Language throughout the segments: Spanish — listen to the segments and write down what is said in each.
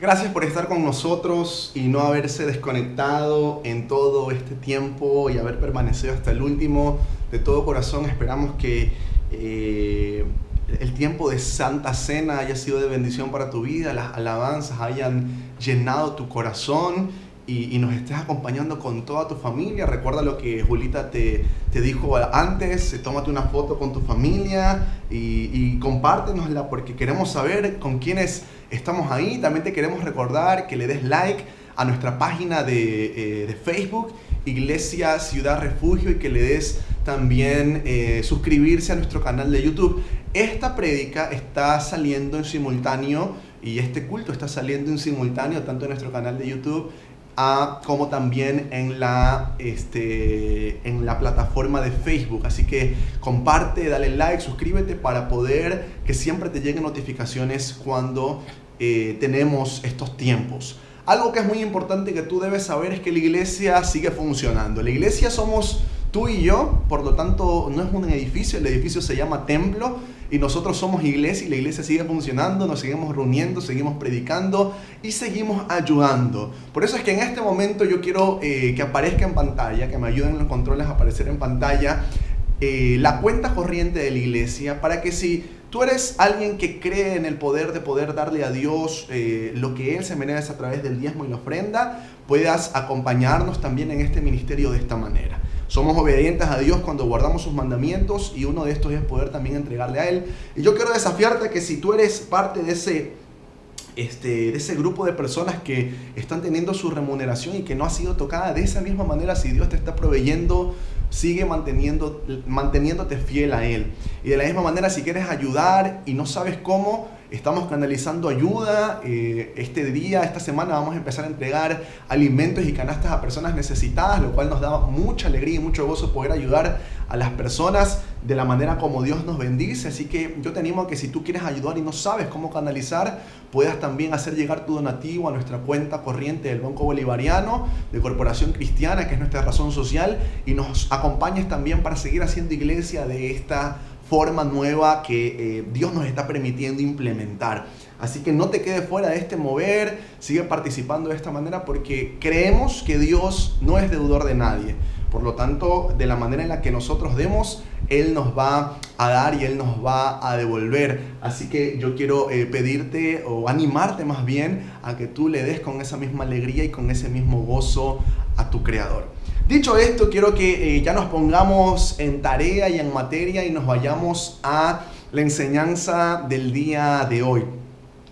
Gracias por estar con nosotros y no haberse desconectado en todo este tiempo y haber permanecido hasta el último. De todo corazón esperamos que el tiempo de Santa Cena haya sido de bendición para tu vida, las alabanzas hayan llenado tu corazón y nos estés acompañando con toda tu familia. Recuerda lo que Julita te dijo antes, tómate una foto con tu familia y compártenosla porque queremos saber con quiénes estamos ahí. También te queremos recordar que le des like a nuestra página de Facebook, Iglesia Ciudad Refugio, y que le des también suscribirse a nuestro canal de YouTube. Esta prédica está saliendo en simultáneo y este culto está saliendo en simultáneo tanto en nuestro canal de YouTube como también en la plataforma de Facebook. Así que comparte, dale like, suscríbete para poder que siempre te lleguen notificaciones cuando tenemos estos tiempos. Algo que es muy importante que tú debes saber es que la iglesia sigue funcionando. La iglesia somos tú y yo, por lo tanto no es un edificio, el edificio se llama templo y nosotros somos iglesia y la iglesia sigue funcionando, nos seguimos reuniendo, seguimos predicando y seguimos ayudando. Por eso es que en este momento yo quiero que aparezca en pantalla, que me ayuden los controles a aparecer en pantalla, la cuenta corriente de la iglesia, para que si tú eres alguien que cree en el poder de poder darle a Dios lo que Él se merece a través del diezmo y la ofrenda, puedas acompañarnos también en este ministerio de esta manera. Somos obedientes a Dios cuando guardamos sus mandamientos y uno de estos es poder también entregarle a Él. Y yo quiero desafiarte a que si tú eres parte de ese grupo de personas que están teniendo su remuneración y que no ha sido tocada de esa misma manera, si Dios te está proveyendo, sigue manteniéndote fiel a Él. Y de la misma manera, si quieres ayudar y no sabes cómo, estamos canalizando ayuda. Esta semana vamos a empezar a entregar alimentos y canastas a personas necesitadas, lo cual nos da mucha alegría y mucho gozo poder ayudar a las personas de la manera como Dios nos bendice. Así que yo te animo a que si tú quieres ayudar y no sabes cómo canalizar, puedas también hacer llegar tu donativo a nuestra cuenta corriente del Banco Bolivariano de Corporación Cristiana, que es nuestra razón social, y nos acompañes también para seguir haciendo iglesia de esta forma nueva que Dios nos está permitiendo implementar. Así que no te quedes fuera de este mover, sigue participando de esta manera porque creemos que Dios no es deudor de nadie. Por lo tanto, de la manera en la que nosotros demos, Él nos va a dar y Él nos va a devolver. Así que yo quiero pedirte o animarte más bien a que tú le des con esa misma alegría y con ese mismo gozo a tu Creador. Dicho esto, quiero que ya nos pongamos en tarea y en materia y nos vayamos a la enseñanza del día de hoy.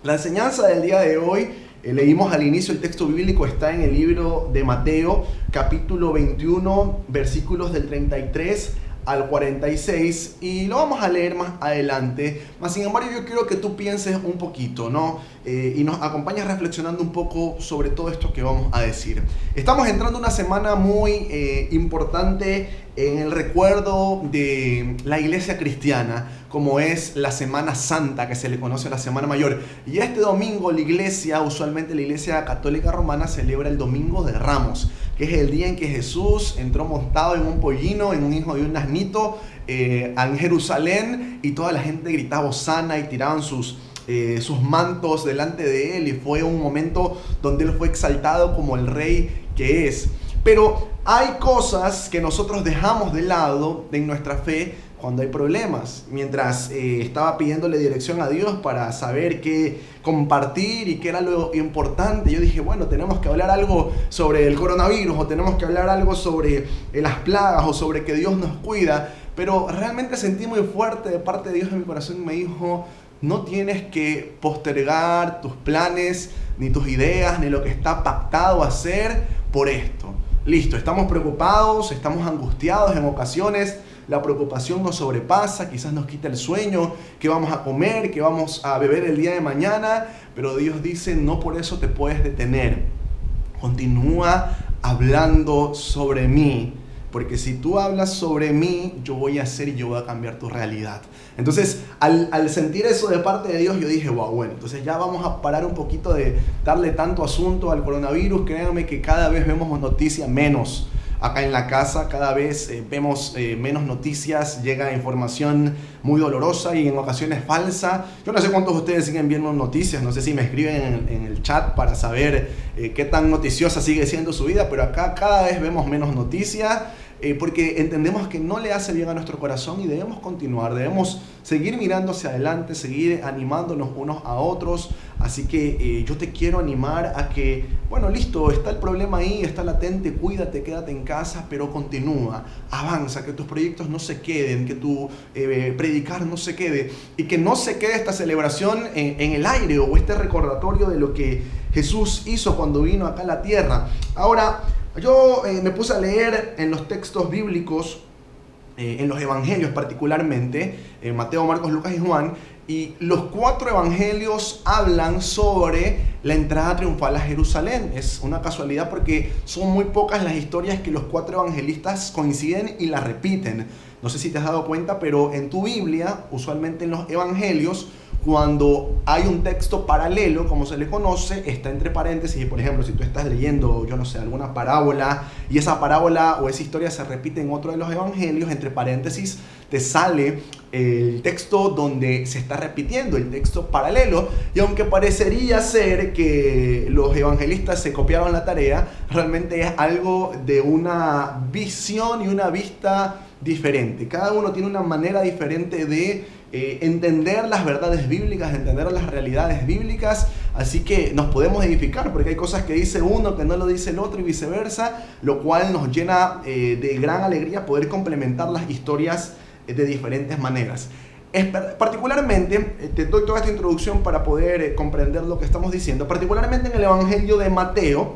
La enseñanza del día de hoy, leímos al inicio el texto bíblico, está en el libro de Mateo, capítulo 21, versículos del 33 al 46, y lo vamos a leer más adelante. Mas sin embargo, yo quiero que tú pienses un poquito, ¿no? Y nos acompañes reflexionando un poco sobre todo esto que vamos a decir. Estamos entrando una semana muy importante en el recuerdo de la iglesia cristiana, como es la Semana Santa, que se le conoce la Semana Mayor. Y este domingo la iglesia, usualmente la iglesia católica romana, celebra el Domingo de Ramos, que es el día en que Jesús entró montado en un pollino, en un hijo de un asnito, en Jerusalén, y toda la gente gritaba hosana y tiraban sus mantos delante de Él, y fue un momento donde Él fue exaltado como el rey que es. Pero hay cosas que nosotros dejamos de lado en nuestra fe cuando hay problemas. Mientras estaba pidiéndole dirección a Dios para saber qué compartir y qué era lo importante, yo dije, bueno, tenemos que hablar algo sobre el coronavirus, o tenemos que hablar algo sobre las plagas, o sobre que Dios nos cuida. Pero realmente sentí muy fuerte de parte de Dios en mi corazón y me dijo, no tienes que postergar tus planes, ni tus ideas, ni lo que está pactado hacer por esto. Listo, estamos preocupados, estamos angustiados en ocasiones, la preocupación nos sobrepasa, quizás nos quita el sueño, qué vamos a comer, qué vamos a beber el día de mañana, pero Dios dice, no por eso te puedes detener. Continúa hablando sobre mí, porque si tú hablas sobre mí, yo voy a hacer y yo voy a cambiar tu realidad. Entonces, al sentir eso de parte de Dios, yo dije, wow, bueno, entonces ya vamos a parar un poquito de darle tanto asunto al coronavirus. Créanme que cada vez vemos noticias menos acá en la casa cada vez vemos menos noticias, llega información muy dolorosa y en ocasiones falsa. Yo no sé cuántos de ustedes siguen viendo noticias, no sé si me escriben en el chat para saber qué tan noticiosa sigue siendo su vida, pero acá cada vez vemos menos noticias. Porque entendemos que no le hace bien a nuestro corazón y debemos continuar, debemos seguir mirando hacia adelante, seguir animándonos unos a otros. Así que yo te quiero animar a que, bueno, listo, está el problema ahí, está latente, cuídate, quédate en casa, pero continúa, avanza, que tus proyectos no se queden, que tu predicar no se quede y que no se quede esta celebración en el aire o este recordatorio de lo que Jesús hizo cuando vino acá a la tierra. Ahora, yo me puse a leer en los textos bíblicos, en los evangelios particularmente, Mateo, Marcos, Lucas y Juan, y los 4 evangelios hablan sobre la entrada triunfal a Jerusalén. Es una casualidad porque son muy pocas las historias que los 4 evangelistas coinciden y las repiten. No sé si te has dado cuenta, pero en tu Biblia, usualmente en los evangelios, cuando hay un texto paralelo, como se le conoce, está entre paréntesis. Y por ejemplo, si tú estás leyendo, yo no sé, alguna parábola y esa parábola o esa historia se repite en otro de los evangelios, entre paréntesis te sale el texto donde se está repitiendo, el texto paralelo. Y aunque parecería ser que los evangelistas se copiaron la tarea, realmente es algo de una visión y una vista diferente. Cada uno tiene una manera diferente de entender las verdades bíblicas, entender las realidades bíblicas, así que nos podemos edificar porque hay cosas que dice uno que no lo dice el otro y viceversa, lo cual nos llena de gran alegría poder complementar las historias de diferentes maneras. Particularmente, te doy toda esta introducción para poder comprender lo que estamos diciendo. Particularmente en el Evangelio de Mateo,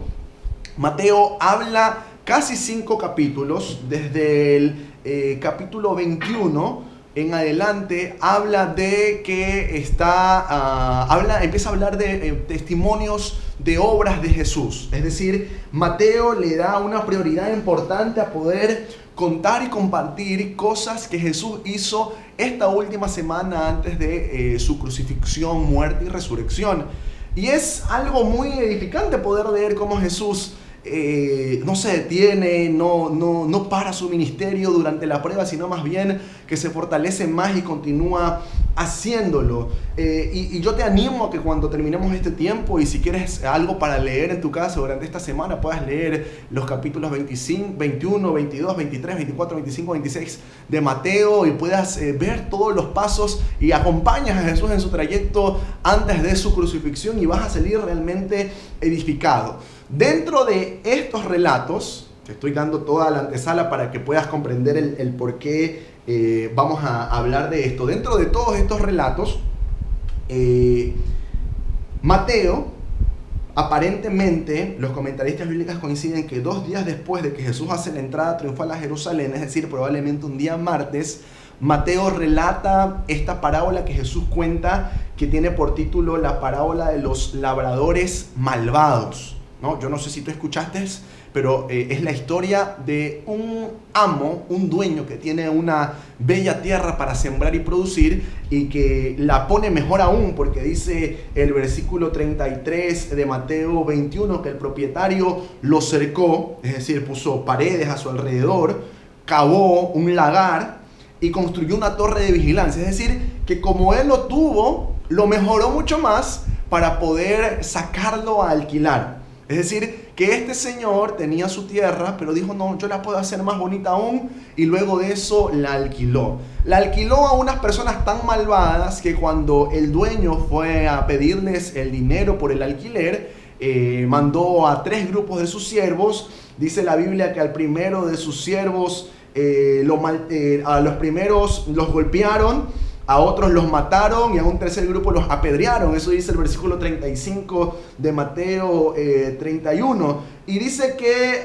Mateo habla casi 5 capítulos, desde el capítulo 21 en adelante, habla de que empieza a hablar de testimonios de obras de Jesús. Es decir, Mateo le da una prioridad importante a poder contar y compartir cosas que Jesús hizo esta última semana antes de su crucifixión, muerte y resurrección. Y es algo muy edificante poder leer cómo Jesús no se detiene, no para su ministerio durante la prueba, sino más bien que se fortalece más y continúa haciéndolo. Y yo te animo a que cuando terminemos este tiempo, y si quieres algo para leer en tu casa durante esta semana, puedas leer los capítulos 25, 21, 22, 23, 24, 25, 26 de Mateo y puedas ver todos los pasos y acompañas a Jesús en su trayecto antes de su crucifixión y vas a salir realmente edificado. Dentro de estos relatos, te estoy dando toda la antesala para que puedas comprender el por qué vamos a hablar de esto. Dentro de todos estos relatos, Mateo, aparentemente, los comentaristas bíblicos coinciden que 2 días después de que Jesús hace la entrada triunfal a Jerusalén, es decir, probablemente un día martes, Mateo relata esta parábola que Jesús cuenta, que tiene por título la parábola de los labradores malvados. ¿No? Yo no sé si tú escuchaste, pero es la historia de un amo, un dueño que tiene una bella tierra para sembrar y producir y que la pone mejor aún, porque dice el versículo 33 de Mateo 21 que el propietario lo cercó, es decir, puso paredes a su alrededor, cavó un lagar y construyó una torre de vigilancia. Es decir, que como él lo tuvo, lo mejoró mucho más para poder sacarlo a alquilar. Es decir, que este señor tenía su tierra, pero dijo, no, yo la puedo hacer más bonita aún, y luego de eso la alquiló. La alquiló a unas personas tan malvadas que cuando el dueño fue a pedirles el dinero por el alquiler, mandó a 3 grupos de sus siervos. Dice la Biblia que al primero de sus siervos, a los primeros los golpearon, a otros los mataron y a un tercer grupo los apedrearon. Eso dice el versículo 35 de Mateo 31. Y dice que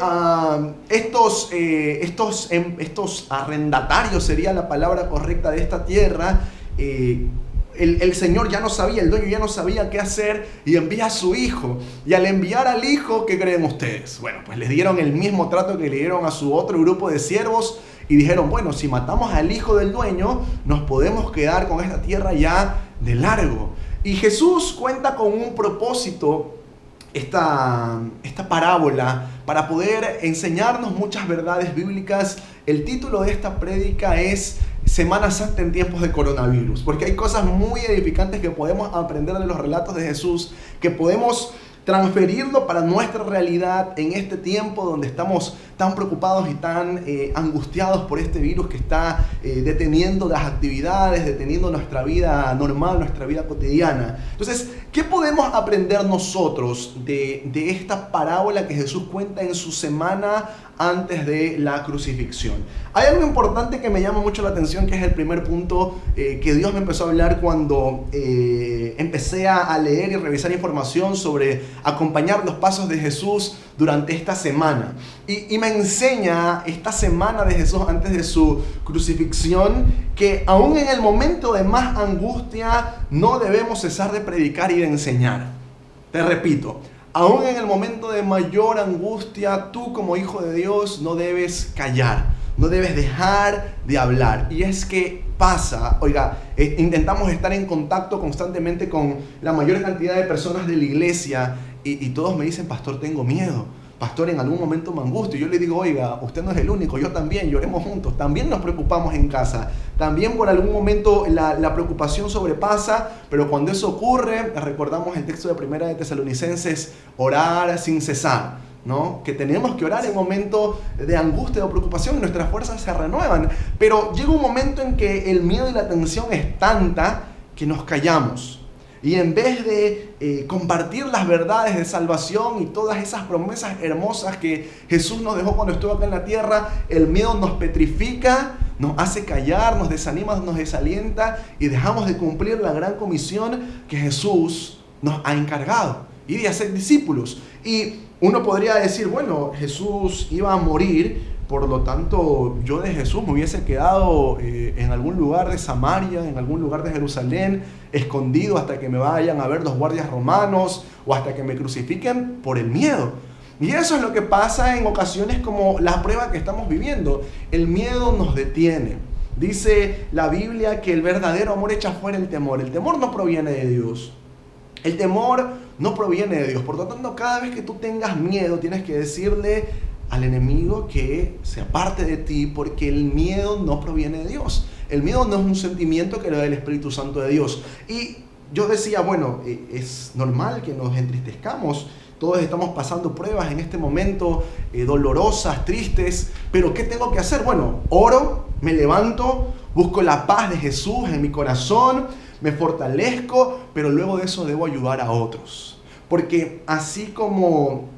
estos arrendatarios, sería la palabra correcta de esta tierra, el señor ya no sabía, el dueño ya no sabía qué hacer y envía a su hijo. Y al enviar al hijo, ¿qué creen ustedes? Bueno, pues les dieron el mismo trato que le dieron a su otro grupo de siervos. Y dijeron, bueno, si matamos al hijo del dueño, nos podemos quedar con esta tierra ya de largo. Y Jesús cuenta con un propósito esta parábola para poder enseñarnos muchas verdades bíblicas. El título de esta prédica es Semana Santa en tiempos de coronavirus, porque hay cosas muy edificantes que podemos aprender de los relatos de Jesús, que podemos transferirlo para nuestra realidad en este tiempo donde estamos tan preocupados y tan angustiados por este virus que está deteniendo las actividades, deteniendo nuestra vida normal, nuestra vida cotidiana. Entonces, ¿qué podemos aprender nosotros de esta parábola que Jesús cuenta en su semana antes de la crucifixión? Hay algo importante que me llama mucho la atención, que es el primer punto que Dios me empezó a hablar cuando empecé a leer y revisar información sobre acompañar los pasos de Jesús durante esta semana. Y me enseña esta semana de Jesús antes de su crucifixión que aún en el momento de más angustia no debemos cesar de predicar y de enseñar. Te repito, aún en el momento de mayor angustia, tú como hijo de Dios no debes callar, no debes dejar de hablar. Y es que pasa, intentamos estar en contacto constantemente con la mayor cantidad de personas de la iglesia y todos me dicen, pastor, tengo miedo. Pastor, en algún momento me angustio. Yo le digo, oiga, usted no es el único, yo también, lloremos juntos. También nos preocupamos en casa. También por algún momento la preocupación sobrepasa, pero cuando eso ocurre, recordamos el texto de Primera de Tesalonicenses, orar sin cesar, ¿no? Que tenemos que orar en momentos de angustia o preocupación y nuestras fuerzas se renuevan. Pero llega un momento en que el miedo y la tensión es tanta que nos callamos. Y en vez de compartir las verdades de salvación y todas esas promesas hermosas que Jesús nos dejó cuando estuvo acá en la tierra, el miedo nos petrifica, nos hace callar, nos desanima, nos desalienta y dejamos de cumplir la gran comisión que Jesús nos ha encargado, ir y hacer discípulos. Y uno podría decir, bueno, Jesús iba a morir, por lo tanto, yo de Jesús me hubiese quedado en algún lugar de Samaria, en algún lugar de Jerusalén, escondido hasta que me vayan a ver los guardias romanos o hasta que me crucifiquen por el miedo. Y eso es lo que pasa en ocasiones como la prueba que estamos viviendo. El miedo nos detiene. Dice la Biblia que el verdadero amor echa fuera el temor. El temor no proviene de Dios. El temor no proviene de Dios. Por lo tanto, cada vez que tú tengas miedo, tienes que decirle al enemigo que se aparte de ti, porque el miedo no proviene de Dios. El miedo no es un sentimiento que le da el Espíritu Santo de Dios. Y yo decía, bueno, es normal que nos entristezcamos. Todos estamos pasando pruebas en este momento, dolorosas, tristes. Pero ¿qué tengo que hacer? Bueno, oro, me levanto, busco la paz de Jesús en mi corazón, me fortalezco, pero luego de eso debo ayudar a otros. Porque así como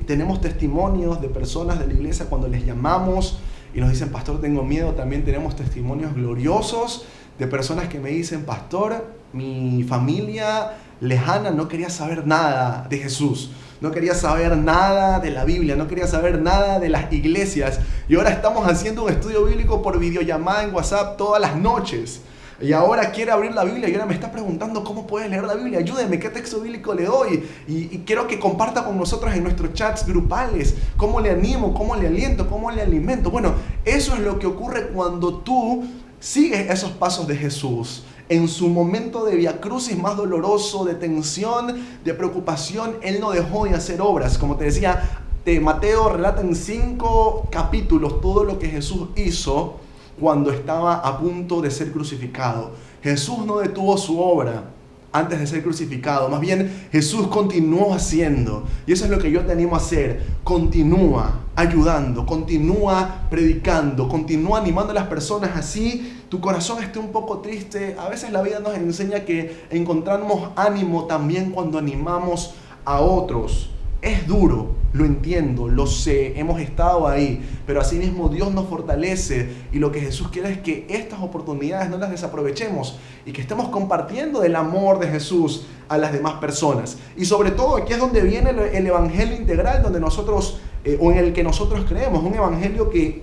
tenemos testimonios de personas de la iglesia cuando les llamamos y nos dicen, pastor, tengo miedo, también tenemos testimonios gloriosos de personas que me dicen, pastor, mi familia lejana no quería saber nada de Jesús, no quería saber nada de la Biblia, no quería saber nada de las iglesias. Y ahora estamos haciendo un estudio bíblico por videollamada en WhatsApp todas las noches. Y ahora quiere abrir la Biblia y ahora me está preguntando cómo puede leer la Biblia. Ayúdeme, ¿qué texto bíblico le doy? Y quiero que comparta con nosotros en nuestros chats grupales cómo le animo, cómo le aliento, cómo le alimento. Bueno, eso es lo que ocurre cuando tú sigues esos pasos de Jesús. En su momento de viacrucis más doloroso, de tensión, de preocupación, Él no dejó de hacer obras. Como te decía, Mateo relata en 5 capítulos todo lo que Jesús hizo cuando estaba a punto de ser crucificado. Jesús no detuvo su obra antes de ser crucificado. Más bien, Jesús continuó haciendo. Y eso es lo que yo te animo a hacer. Continúa ayudando, continúa predicando, continúa animando a las personas. Así tu corazón esté un poco triste. A veces la vida nos enseña que encontramos ánimo también cuando animamos a otros. Es duro, lo entiendo, lo sé, hemos estado ahí, pero asimismo Dios nos fortalece y lo que Jesús quiere es que estas oportunidades no las desaprovechemos y que estemos compartiendo del amor de Jesús a las demás personas. Y sobre todo aquí es donde viene el evangelio integral donde nosotros, o en el que nosotros creemos, un evangelio que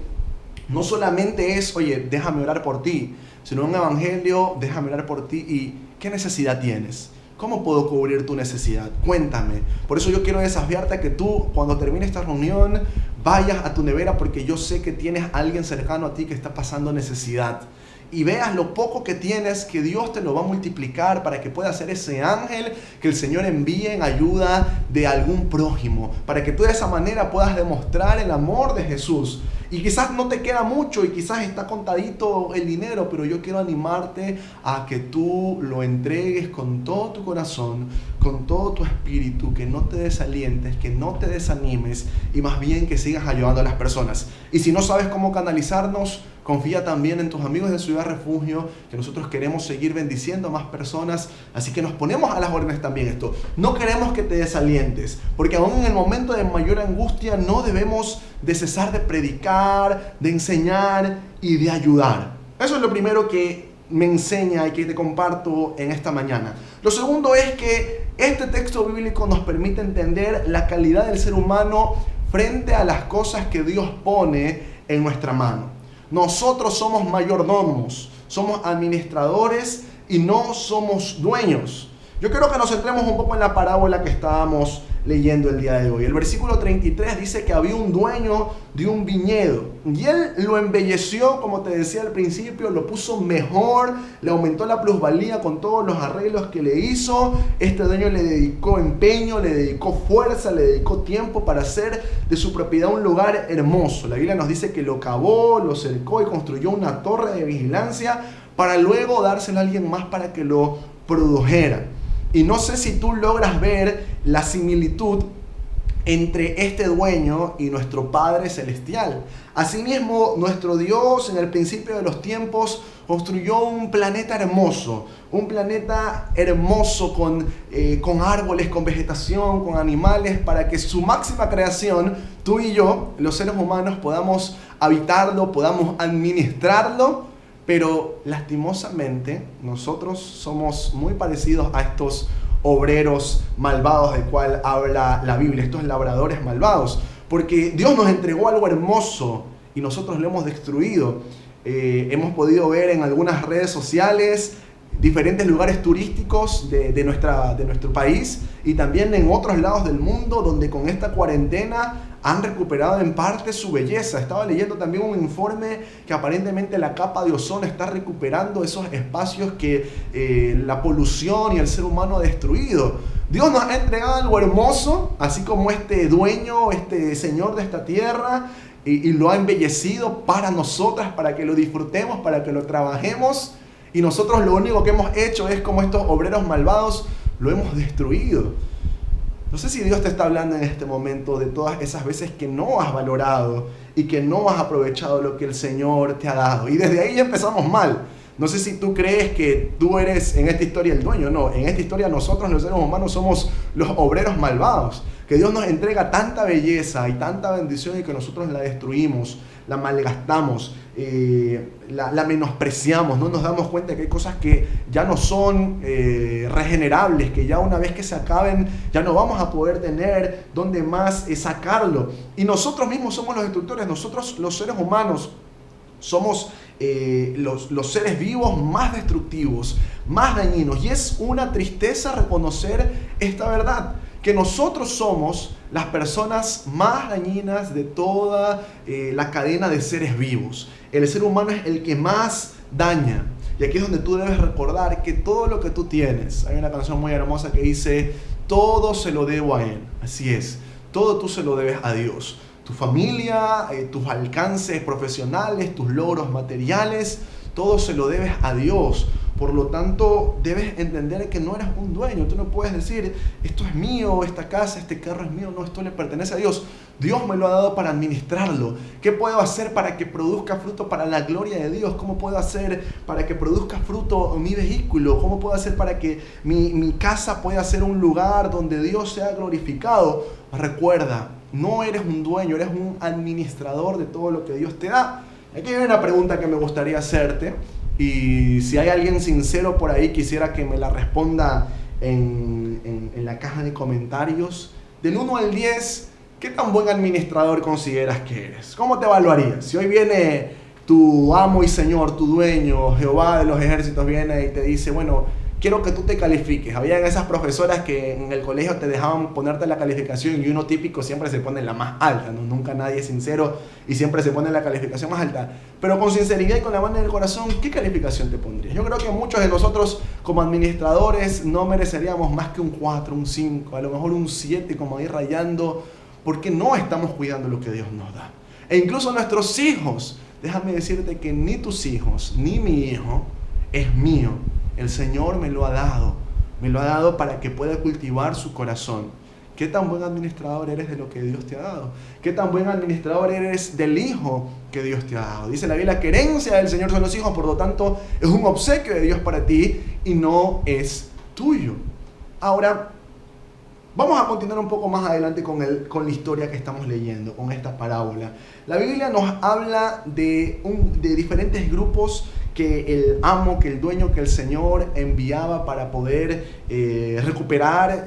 no solamente es, oye, déjame orar por ti, sino un evangelio, déjame orar por ti y ¿qué necesidad tienes? ¿Cómo puedo cubrir tu necesidad? Cuéntame. Por eso yo quiero desafiarte a que tú, cuando termine esta reunión, vayas a tu nevera porque yo sé que tienes a alguien cercano a ti que está pasando necesidad. y veas lo poco que tienes, que Dios te lo va a multiplicar para que puedas ser ese ángel que el Señor envíe en ayuda de algún prójimo, para que tú de esa manera puedas demostrar el amor de Jesús. Y quizás no te queda mucho y quizás está contadito el dinero, pero yo quiero animarte a que tú lo entregues con todo tu corazón, con todo tu espíritu, que no te desalientes, que no te desanimes y más bien que sigas ayudando a las personas. Y si no sabes cómo canalizarnos, confía también en tus amigos de Ciudad Refugio, que nosotros queremos seguir bendiciendo a más personas, así que nos ponemos a las órdenes también esto. No queremos que te desalientes, porque aún en el momento de mayor angustia no debemos de cesar de predicar, de enseñar y de ayudar. Eso es lo primero que me enseña y que te comparto en esta mañana. Lo segundo es que este texto bíblico nos permite entender la calidad del ser humano frente a las cosas que Dios pone en nuestra mano. Nosotros somos mayordomos, somos administradores y no somos dueños. Yo quiero que nos centremos un poco en la parábola que estábamos leyendo el día de hoy. El versículo 33 dice que había un dueño de un viñedo y él lo embelleció, como te decía al principio, lo puso mejor, le aumentó la plusvalía con todos los arreglos que le hizo. Este dueño le dedicó empeño, le dedicó fuerza, le dedicó tiempo para hacer de su propiedad un lugar hermoso. La Biblia nos dice que lo cavó, lo cercó y construyó una torre de vigilancia para luego dárselo a alguien más para que lo produjera. Y no sé si tú logras ver la similitud entre este dueño y nuestro Padre Celestial. Asimismo, nuestro Dios en el principio de los tiempos construyó un planeta hermoso con árboles, con vegetación, con animales, para que su máxima creación, tú y yo, los seres humanos, podamos habitarlo, podamos administrarlo. Pero lastimosamente nosotros somos muy parecidos a estos obreros malvados del cual habla la Biblia, estos labradores malvados, porque Dios nos entregó algo hermoso y nosotros lo hemos destruido. Hemos podido ver en algunas redes sociales diferentes lugares turísticos de nuestro país y también en otros lados del mundo donde con esta cuarentena han recuperado en parte su belleza. Estaba leyendo también un informe que aparentemente la capa de ozono está recuperando esos espacios que la polución y el ser humano ha destruido. Dios nos ha entregado algo hermoso, así como este dueño, este señor de esta tierra, y lo ha embellecido para nosotras, para que lo disfrutemos, para que lo trabajemos. Y nosotros lo único que hemos hecho es, como estos obreros malvados, lo hemos destruido. No sé si Dios te está hablando en este momento de todas esas veces que no has valorado y que no has aprovechado lo que el Señor te ha dado. Y desde ahí ya empezamos mal. No sé si tú crees que tú eres en esta historia el dueño. No, en esta historia nosotros los seres humanos somos los obreros malvados. Que Dios nos entrega tanta belleza y tanta bendición y que nosotros la destruimos, la malgastamos, la menospreciamos. No nos damos cuenta que hay cosas que ya no son regenerables, que ya una vez que se acaben ya no vamos a poder tener dónde más sacarlo. Y nosotros mismos somos los destructores. Nosotros los seres humanos somos los seres vivos más destructivos, más dañinos. Y es una tristeza reconocer esta verdad, que nosotros somos las personas más dañinas de toda la cadena de seres vivos. El ser humano es el que más daña. Y aquí es donde tú debes recordar que todo lo que tú tienes, hay una canción muy hermosa que dice, todo se lo debo a Él. Así es, todo tú se lo debes a Dios. Tu familia, tus alcances profesionales, tus logros materiales, todo se lo debes a Dios. Por lo tanto, debes entender que no eres un dueño. Tú no puedes decir, esto es mío, esta casa, este carro es mío. No, esto le pertenece a Dios. Dios me lo ha dado para administrarlo. ¿Qué puedo hacer para que produzca fruto para la gloria de Dios? ¿Cómo puedo hacer para que produzca fruto mi vehículo? ¿Cómo puedo hacer para que mi casa pueda ser un lugar donde Dios sea glorificado? Recuerda, no eres un dueño, eres un administrador de todo lo que Dios te da. Aquí hay una pregunta que me gustaría hacerte. Y si hay alguien sincero por ahí, quisiera que me la responda en la caja de comentarios. Del 1 al 10, ¿qué tan buen administrador consideras que eres? ¿Cómo te evaluarías? Si hoy viene tu amo y señor, tu dueño, Jehová de los ejércitos, viene y te dice, bueno, quiero que tú te califiques. Habían esas profesoras que en el colegio te dejaban ponerte la calificación y uno típico siempre se pone la más alta, ¿no? Nunca nadie es sincero y siempre se pone la calificación más alta. Pero con sinceridad y con la mano en el corazón, ¿qué calificación te pondrías? Yo creo que muchos de nosotros como administradores no mereceríamos más que un 4, un 5, a lo mejor un 7, como ir rayando, porque no estamos cuidando lo que Dios nos da. E incluso nuestros hijos, déjame decirte que ni tus hijos, ni mi hijo es mío. El Señor me lo ha dado para que pueda cultivar su corazón. ¿Qué tan buen administrador eres de lo que Dios te ha dado? ¿Qué tan buen administrador eres del hijo que Dios te ha dado? Dice la Biblia que herencia del Señor son los hijos, por lo tanto es un obsequio de Dios para ti y no es tuyo. Ahora, vamos a continuar un poco más adelante con la historia que estamos leyendo, con esta parábola. La Biblia nos habla de diferentes grupos que el amo, que el dueño, que el Señor enviaba para poder recuperar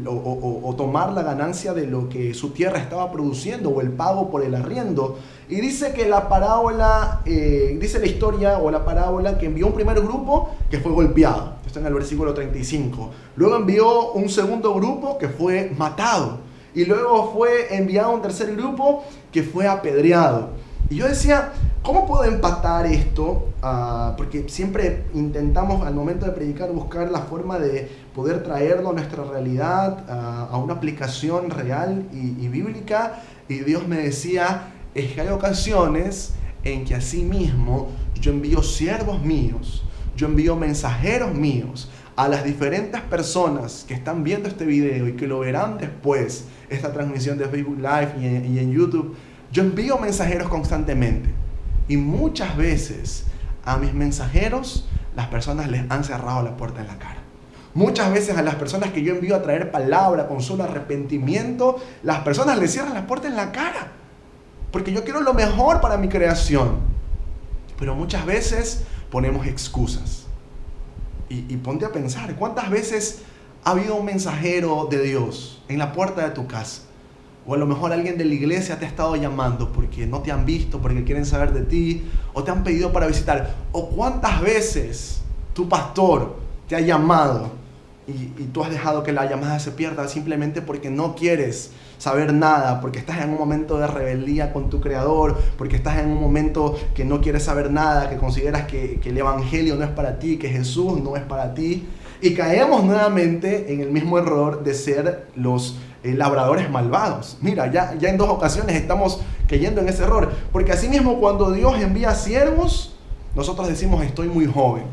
o tomar la ganancia de lo que su tierra estaba produciendo o el pago por el arriendo. Y dice que la parábola, dice la historia o la parábola que envió un primer grupo que fue golpeado. Esto en el versículo 35. Luego envió un segundo grupo que fue matado. Y luego fue enviado un tercer grupo que fue apedreado. Y yo decía, ¿cómo puedo empatar esto? Porque siempre intentamos al momento de predicar buscar la forma de poder traerlo a nuestra realidad, a una aplicación real y bíblica. Y Dios me decía, es que hay ocasiones en que así mismo yo envío siervos míos, yo envío mensajeros míos a las diferentes personas que están viendo este video y que lo verán después, esta transmisión de Facebook Live y en YouTube. Yo envío mensajeros constantemente y muchas veces a mis mensajeros las personas les han cerrado la puerta en la cara. Muchas veces a las personas que yo envío a traer palabra, consuelo, arrepentimiento, las personas les cierran la puerta en la cara. Porque yo quiero lo mejor para mi creación. Pero muchas veces ponemos excusas. Y ponte a pensar, ¿cuántas veces ha habido un mensajero de Dios en la puerta de tu casa? O a lo mejor alguien de la iglesia te ha estado llamando porque no te han visto, porque quieren saber de ti, o te han pedido para visitar. O cuántas veces tu pastor te ha llamado y tú has dejado que la llamada se pierda simplemente porque no quieres saber nada, porque estás en un momento de rebeldía con tu creador, porque estás en un momento que no quieres saber nada, que consideras que el evangelio no es para ti, que Jesús no es para ti. Y caemos nuevamente en el mismo error de ser los labradores malvados. Mira, ya en 2 ocasiones estamos cayendo en ese error. Porque así mismo cuando Dios envía siervos, nosotros decimos, estoy muy joven.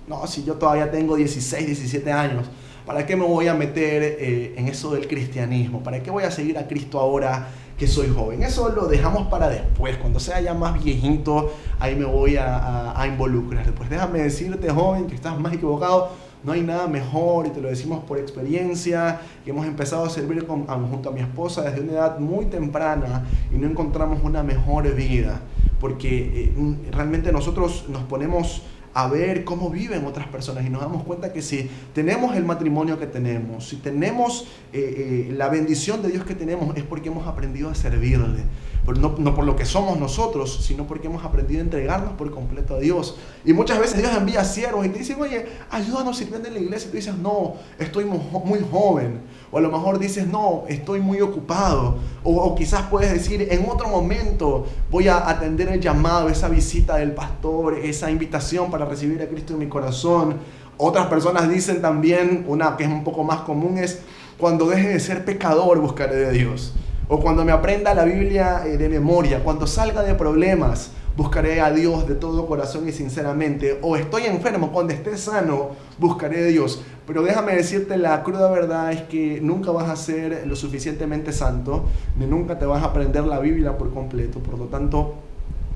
No, si yo todavía tengo 16, 17 años, ¿para qué me voy a meter en eso del cristianismo? ¿Para qué voy a seguir a Cristo ahora que soy joven? Eso lo dejamos para después. Cuando sea ya más viejito, ahí me voy a involucrar. Pues déjame decirte, joven, que estás más equivocado. No hay nada mejor, y te lo decimos por experiencia, que hemos empezado a servir junto a mi esposa desde una edad muy temprana y no encontramos una mejor vida, porque realmente nosotros nos ponemos a ver cómo viven otras personas y nos damos cuenta que si tenemos el matrimonio que tenemos, si tenemos la bendición de Dios que tenemos, es porque hemos aprendido a servirle. No por lo que somos nosotros, sino porque hemos aprendido a entregarnos por completo a Dios. Y muchas veces Dios envía siervos y te dicen, oye, ayúdanos sirviendo en la iglesia. Y tú dices, no, estoy muy joven. O a lo mejor dices, no, estoy muy ocupado. O quizás puedes decir, en otro momento voy a atender el llamado, esa visita del pastor, esa invitación para recibir a Cristo en mi corazón. Otras personas dicen también, una que es un poco más común es, cuando deje de ser pecador buscaré de Dios. O cuando me aprenda la Biblia de memoria, cuando salga de problemas, buscaré a Dios de todo corazón y sinceramente. O estoy enfermo, cuando esté sano, buscaré a Dios. Pero déjame decirte, la cruda verdad es que nunca vas a ser lo suficientemente santo, ni nunca te vas a aprender la Biblia por completo. Por lo tanto,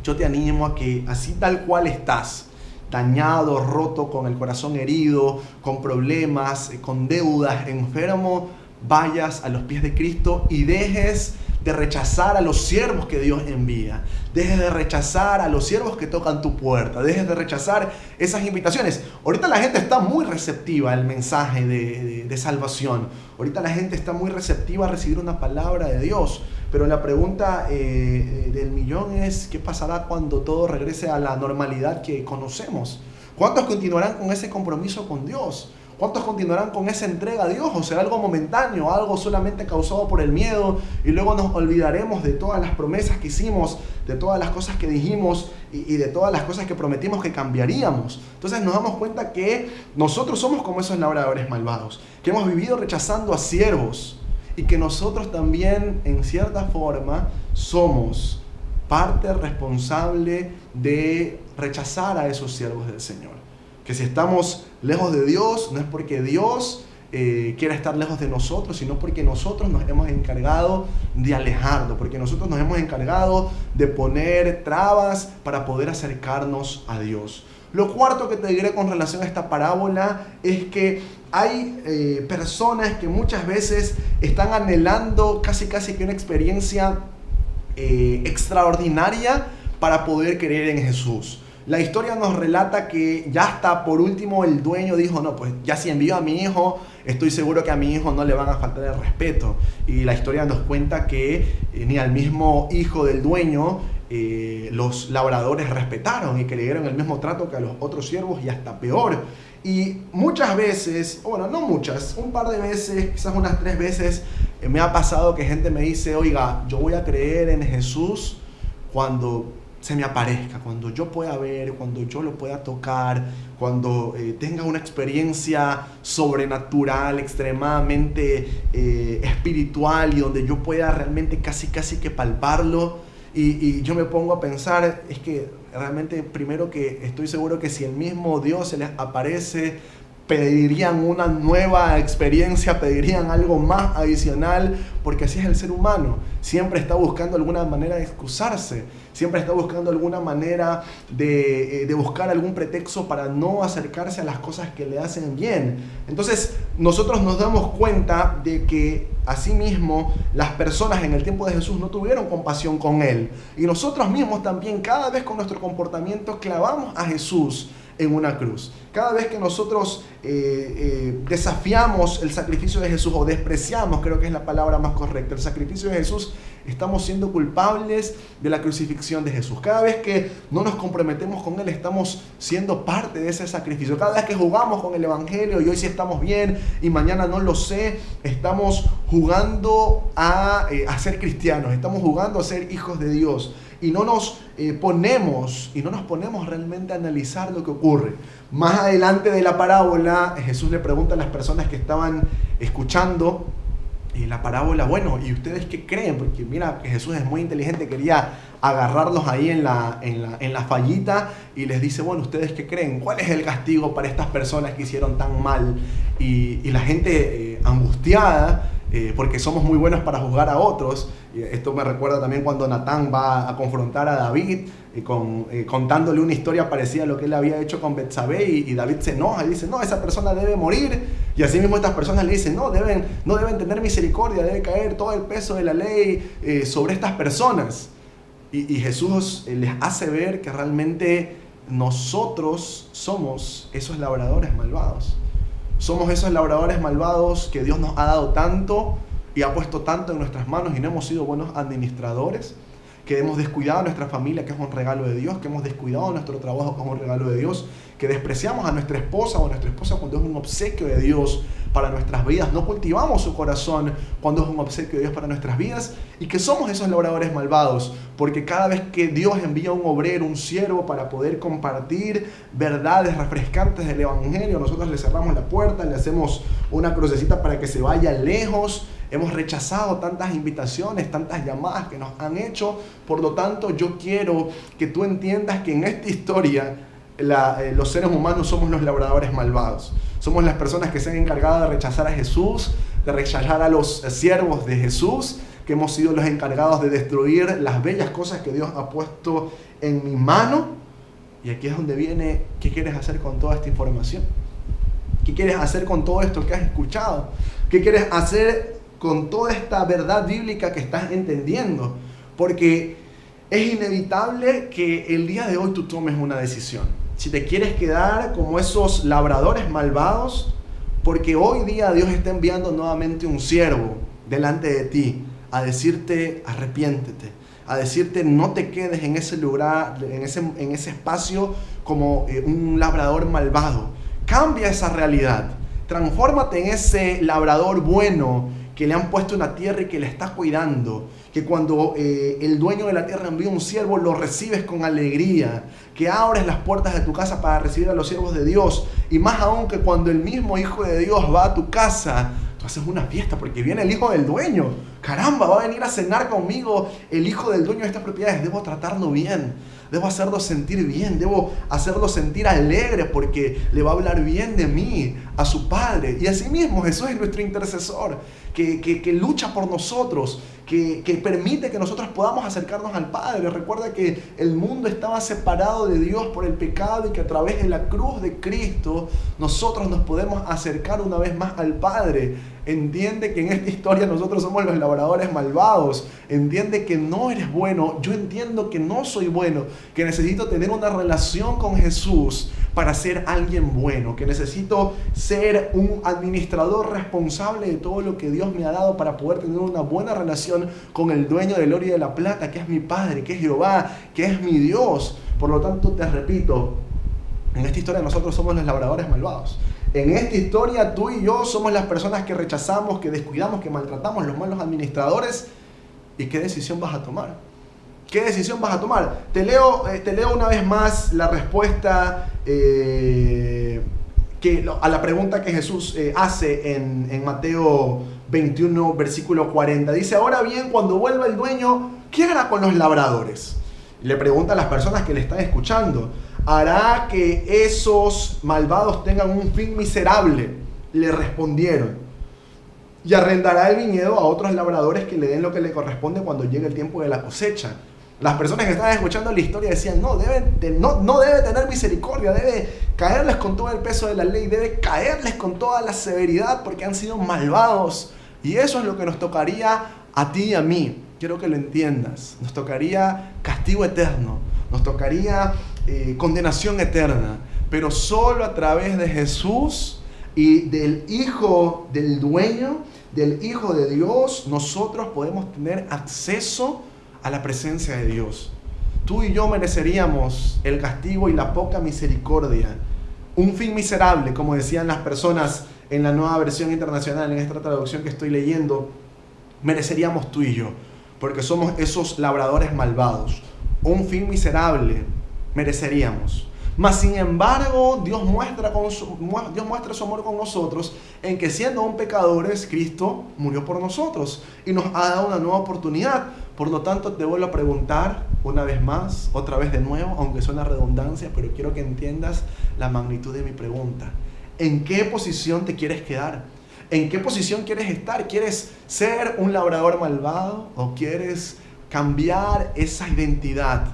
yo te animo a que así tal cual estás, dañado, roto, con el corazón herido, con problemas, con deudas, enfermo, vayas a los pies de Cristo y dejes de rechazar a los siervos que Dios envía. Dejes de rechazar a los siervos que tocan tu puerta. Dejes de rechazar esas invitaciones. Ahorita la gente está muy receptiva al mensaje de salvación. Ahorita la gente está muy receptiva a recibir una palabra de Dios. Pero la pregunta del millón es, ¿qué pasará cuando todo regrese a la normalidad que conocemos? ¿Cuántos continuarán con ese compromiso con Dios? ¿Cuántos continuarán con esa entrega a Dios? ¿O será algo momentáneo, algo solamente causado por el miedo y luego nos olvidaremos de todas las promesas que hicimos, de todas las cosas que dijimos y de todas las cosas que prometimos que cambiaríamos? Entonces nos damos cuenta que nosotros somos como esos labradores malvados, que hemos vivido rechazando a siervos y que nosotros también en cierta forma somos parte responsable de rechazar a esos siervos del Señor. Que si estamos lejos de Dios, no es porque Dios quiera estar lejos de nosotros, sino porque nosotros nos hemos encargado de alejarlo, porque nosotros nos hemos encargado de poner trabas para poder acercarnos a Dios. Lo cuarto que te diré con relación a esta parábola es que hay personas que muchas veces están anhelando casi que una experiencia extraordinaria para poder creer en Jesús. La historia nos relata que ya hasta por último el dueño dijo, no, pues ya si envío a mi hijo, estoy seguro que a mi hijo no le van a faltar el respeto. Y la historia nos cuenta que ni al mismo hijo del dueño los labradores respetaron y que le dieron el mismo trato que a los otros siervos y hasta peor. Y muchas veces, bueno, no muchas, un par de veces, quizás unas 3 veces, me ha pasado que gente me dice, oiga, yo voy a creer en Jesús cuando se me aparezca, cuando yo pueda ver, cuando yo lo pueda tocar, cuando tenga una experiencia sobrenatural, extremadamente espiritual y donde yo pueda realmente casi que palparlo. Y yo me pongo a pensar, es que realmente primero que estoy seguro que si el mismo Dios se les aparece, pedirían una nueva experiencia, pedirían algo más adicional, porque así es el ser humano. Siempre está buscando alguna manera de excusarse, siempre está buscando alguna manera de buscar algún pretexto para no acercarse a las cosas que le hacen bien. Entonces nosotros nos damos cuenta de que asimismo las personas en el tiempo de Jesús no tuvieron compasión con Él. Y nosotros mismos también cada vez con nuestro comportamiento clavamos a Jesús en una cruz. Cada vez que nosotros desafiamos el sacrificio de Jesús o despreciamos, creo que es la palabra más correcta, el sacrificio de Jesús, estamos siendo culpables de la crucifixión de Jesús. Cada vez que no nos comprometemos con Él, estamos siendo parte de ese sacrificio. Cada vez que jugamos con el Evangelio y hoy sí estamos bien y mañana no lo sé, estamos jugando a ser cristianos, estamos jugando a ser hijos de Dios. Y no nos ponemos realmente a analizar lo que ocurre. Más adelante de la parábola, Jesús le pregunta a las personas que estaban escuchando la parábola, bueno, ¿y ustedes qué creen? Porque mira que Jesús es muy inteligente, quería agarrarlos ahí en la fallita y les dice, bueno, ¿ustedes qué creen? ¿Cuál es el castigo para estas personas que hicieron tan mal? Y la gente angustiada, porque somos muy buenos para juzgar a otros. Y esto me recuerda también cuando Natán va a confrontar a David contándole una historia parecida a lo que él había hecho con Betsabé, y David se enoja y dice, no, esa persona debe morir. Y así mismo estas personas le dicen, no deben tener misericordia, debe caer todo el peso de la ley sobre estas personas. Y Jesús les hace ver que realmente nosotros somos esos labradores malvados. Somos esos labradores malvados que Dios nos ha dado tanto y ha puesto tanto en nuestras manos y no hemos sido buenos administradores, que hemos descuidado a nuestra familia, que es un regalo de Dios, que hemos descuidado nuestro trabajo, que es un regalo de Dios, que despreciamos a nuestra esposa o a nuestra esposa cuando es un obsequio de Dios para nuestras vidas, no cultivamos su corazón cuando es un obsequio de Dios para nuestras vidas, y que somos esos labradores malvados, porque cada vez que Dios envía un obrero, un siervo para poder compartir verdades refrescantes del Evangelio, nosotros le cerramos la puerta, le hacemos una crucecita para que se vaya lejos. Hemos rechazado tantas invitaciones, tantas llamadas que nos han hecho. Por lo tanto, yo quiero que tú entiendas que en esta historia los seres humanos somos los labradores malvados. Somos las personas que se han encargado de rechazar a Jesús, de rechazar a los siervos de Jesús, que hemos sido los encargados de destruir las bellas cosas que Dios ha puesto en mi mano. Y aquí es donde viene, ¿qué quieres hacer con toda esta información? ¿Qué quieres hacer con todo esto que has escuchado? ¿Qué quieres hacer con toda esta verdad bíblica que estás entendiendo? Porque es inevitable que el día de hoy tú tomes una decisión. Si te quieres quedar como esos labradores malvados, porque hoy día Dios está enviando nuevamente un siervo delante de ti a decirte arrepiéntete, a decirte no te quedes en ese lugar, en ese espacio como un labrador malvado. Cambia esa realidad. Transfórmate en ese labrador bueno que le han puesto en la tierra y que le está cuidando. Que cuando el dueño de la tierra envía un siervo, lo recibes con alegría. Que abres las puertas de tu casa para recibir a los siervos de Dios. Y más aún que cuando el mismo Hijo de Dios va a tu casa, tú haces una fiesta porque viene el hijo del dueño. Caramba, va a venir a cenar conmigo el hijo del dueño de estas propiedades. Debo tratarlo bien. Debo hacerlo sentir bien, debo hacerlo sentir alegre porque le va a hablar bien de mí a su Padre. Y asimismo Jesús es nuestro intercesor, que lucha por nosotros, que permite que nosotros podamos acercarnos al Padre. Recuerda que el mundo estaba separado de Dios por el pecado y que a través de la cruz de Cristo nosotros nos podemos acercar una vez más al Padre. Entiende que en esta historia nosotros somos los labradores malvados. Entiende que no eres bueno. Yo entiendo que no soy bueno, que necesito tener una relación con Jesús para ser alguien bueno, que necesito ser un administrador responsable de todo lo que Dios me ha dado para poder tener una buena relación con el dueño del oro y de la plata, que es mi Padre, que es Jehová, que es mi Dios. Por lo tanto, te repito, en esta historia nosotros somos los labradores malvados. En esta historia tú y yo somos las personas que rechazamos, que descuidamos, que maltratamos, los malos administradores. ¿Y qué decisión vas a tomar? ¿Qué decisión vas a tomar? Te leo una vez más la respuesta a la pregunta que Jesús hace en Mateo 21, versículo 40. Dice, ahora bien, cuando vuelva el dueño, ¿qué hará con los labradores? Le pregunta a las personas que le están escuchando. ¿Hará que esos malvados tengan un fin miserable? Le respondieron. Y arrendará el viñedo a otros labradores que le den lo que le corresponde cuando llegue el tiempo de la cosecha. Las personas que estaban escuchando la historia decían, no debe tener misericordia, debe caerles con todo el peso de la ley, debe caerles con toda la severidad porque han sido malvados. Y eso es lo que nos tocaría a ti y a mí. Quiero que lo entiendas. Nos tocaría castigo eterno, nos tocaría condenación eterna, pero solo a través de Jesús y del Hijo del Dueño, del Hijo de Dios, nosotros podemos tener acceso a la presencia de Dios. Tú y yo mereceríamos el castigo y la poca misericordia, un fin miserable, como decían las personas en la Nueva Versión Internacional, en esta traducción que estoy leyendo. Mereceríamos tú y yo, porque somos esos labradores malvados. Un fin miserable mereceríamos. Mas sin embargo, Dios muestra su amor con nosotros en que siendo aún pecadores, Cristo murió por nosotros y nos ha dado una nueva oportunidad. Por lo tanto, te vuelvo a preguntar una vez más, otra vez de nuevo, aunque suena redundancia, pero quiero que entiendas la magnitud de mi pregunta. ¿En qué posición te quieres quedar? ¿En qué posición quieres estar? ¿Quieres ser un labrador malvado o quieres cambiar esa identidad?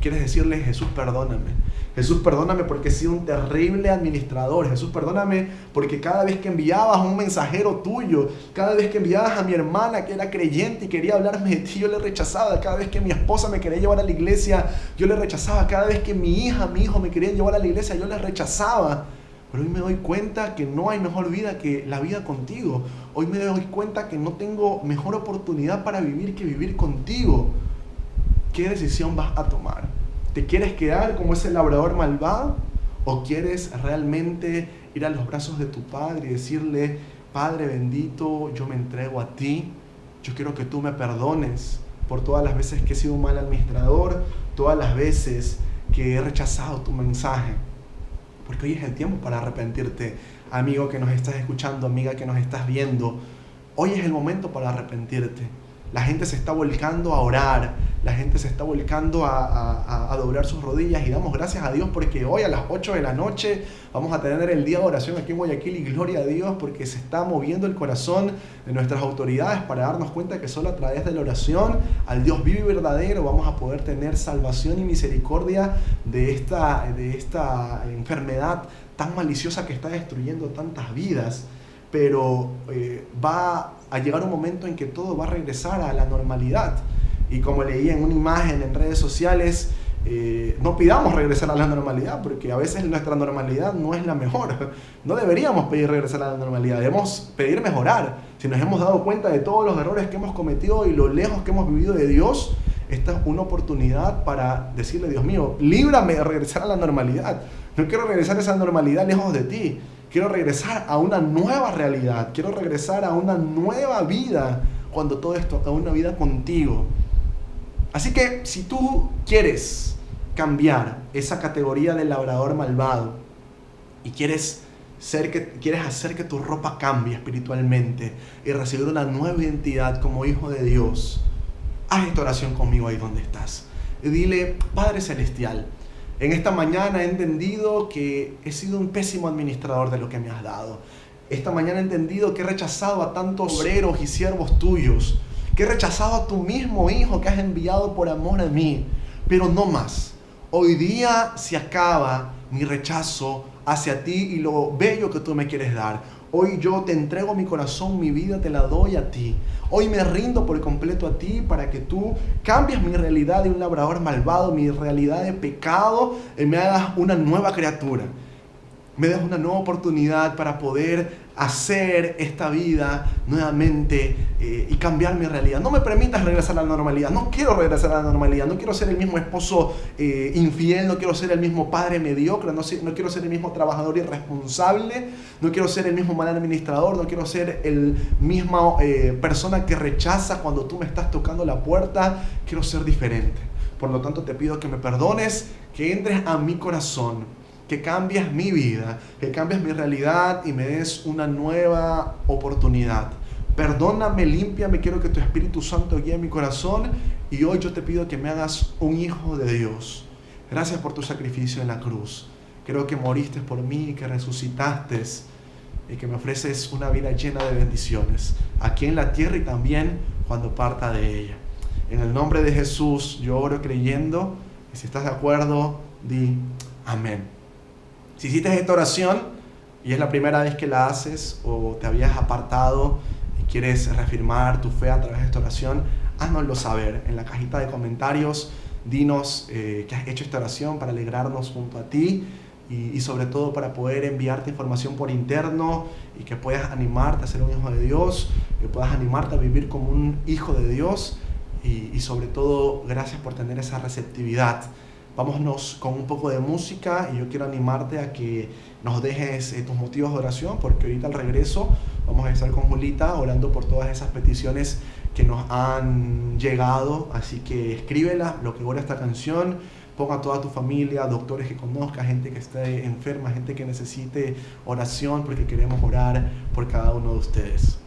¿Quieres decirle, Jesús, perdóname? Jesús, perdóname porque he sido un terrible administrador. Jesús, perdóname porque cada vez que enviabas a un mensajero tuyo, cada vez que enviabas a mi hermana que era creyente y quería hablarme de ti, yo le rechazaba. Cada vez que mi esposa me quería llevar a la iglesia, yo le rechazaba. Cada vez que mi hija, mi hijo me querían llevar a la iglesia, yo les rechazaba. Pero hoy me doy cuenta que no hay mejor vida que la vida contigo. Hoy me doy cuenta que no tengo mejor oportunidad para vivir que vivir contigo. ¿Qué decisión vas a tomar? ¿Te quieres quedar como ese labrador malvado? ¿O quieres realmente ir a los brazos de tu Padre y decirle, Padre bendito, yo me entrego a ti, yo quiero que tú me perdones por todas las veces que he sido un mal administrador, todas las veces que he rechazado tu mensaje? Porque hoy es el tiempo para arrepentirte, amigo que nos estás escuchando, amiga que nos estás viendo. Hoy es el momento para arrepentirte. La gente se está volcando a orar, la gente se está volcando a doblar sus rodillas y damos gracias a Dios porque hoy a las 8 de la noche vamos a tener el día de oración aquí en Guayaquil y gloria a Dios porque se está moviendo el corazón de nuestras autoridades para darnos cuenta que solo a través de la oración al Dios vivo y verdadero vamos a poder tener salvación y misericordia de esta enfermedad tan maliciosa que está destruyendo tantas vidas. Pero va a llegar un momento en que todo va a regresar a la normalidad. Y como leí en una imagen en redes sociales, no pidamos regresar a la normalidad, porque a veces nuestra normalidad no es la mejor. No deberíamos pedir regresar a la normalidad, debemos pedir mejorar. Si nos hemos dado cuenta de todos los errores que hemos cometido y lo lejos que hemos vivido de Dios, esta es una oportunidad para decirle: Dios mío, líbrame de regresar a la normalidad. No quiero regresar a esa normalidad lejos de ti. Quiero regresar a una nueva realidad. Quiero regresar a una nueva vida, cuando todo esto, a una vida contigo. Así que si tú quieres cambiar esa categoría del labrador malvado y quieres hacer que tu ropa cambie espiritualmente y recibir una nueva identidad como hijo de Dios, haz esta oración conmigo ahí donde estás. Y dile: Padre Celestial, en esta mañana he entendido que he sido un pésimo administrador de lo que me has dado. Esta mañana he entendido que he rechazado a tantos obreros y siervos tuyos, que he rechazado a tu mismo Hijo que has enviado por amor a mí. Pero no más. Hoy día se acaba mi rechazo hacia ti y lo bello que tú me quieres dar. Hoy yo te entrego mi corazón, mi vida te la doy a ti. Hoy me rindo por completo a ti para que tú cambies mi realidad de un labrador malvado, mi realidad de pecado, y me hagas una nueva criatura. Me das una nueva oportunidad para poder hacer esta vida nuevamente y cambiar mi realidad. No me permitas regresar a la normalidad. No quiero regresar a la normalidad. No quiero ser el mismo esposo infiel. No quiero ser el mismo padre mediocre. No quiero ser el mismo trabajador irresponsable. No quiero ser el mismo mal administrador. No quiero ser el mismo persona que rechaza cuando tú me estás tocando la puerta. Quiero ser diferente. Por lo tanto, te pido que me perdones, que entres a mi corazón, que cambies mi vida, que cambies mi realidad y me des una nueva oportunidad. Perdóname, límpiame, quiero que tu Espíritu Santo guíe mi corazón, y hoy yo te pido que me hagas un hijo de Dios. Gracias por tu sacrificio en la cruz. Creo que moriste por mí, que resucitaste y que me ofreces una vida llena de bendiciones, aquí en la tierra y también cuando parta de ella. En el nombre de Jesús yo oro creyendo, y si estás de acuerdo, di amén. Si hiciste esta oración y es la primera vez que la haces, o te habías apartado y quieres reafirmar tu fe a través de esta oración, háznoslo saber en la cajita de comentarios. Dinos que has hecho esta oración para alegrarnos junto a ti y sobre todo para poder enviarte información por interno y que puedas animarte a ser un hijo de Dios, que puedas animarte a vivir como un hijo de Dios y sobre todo gracias por tener esa receptividad. Vámonos con un poco de música y yo quiero animarte a que nos dejes tus motivos de oración, porque ahorita al regreso vamos a estar con Julita orando por todas esas peticiones que nos han llegado. Así que escríbela, lo que ora esta canción, ponga a toda tu familia, doctores que conozca, gente que esté enferma, gente que necesite oración, porque queremos orar por cada uno de ustedes.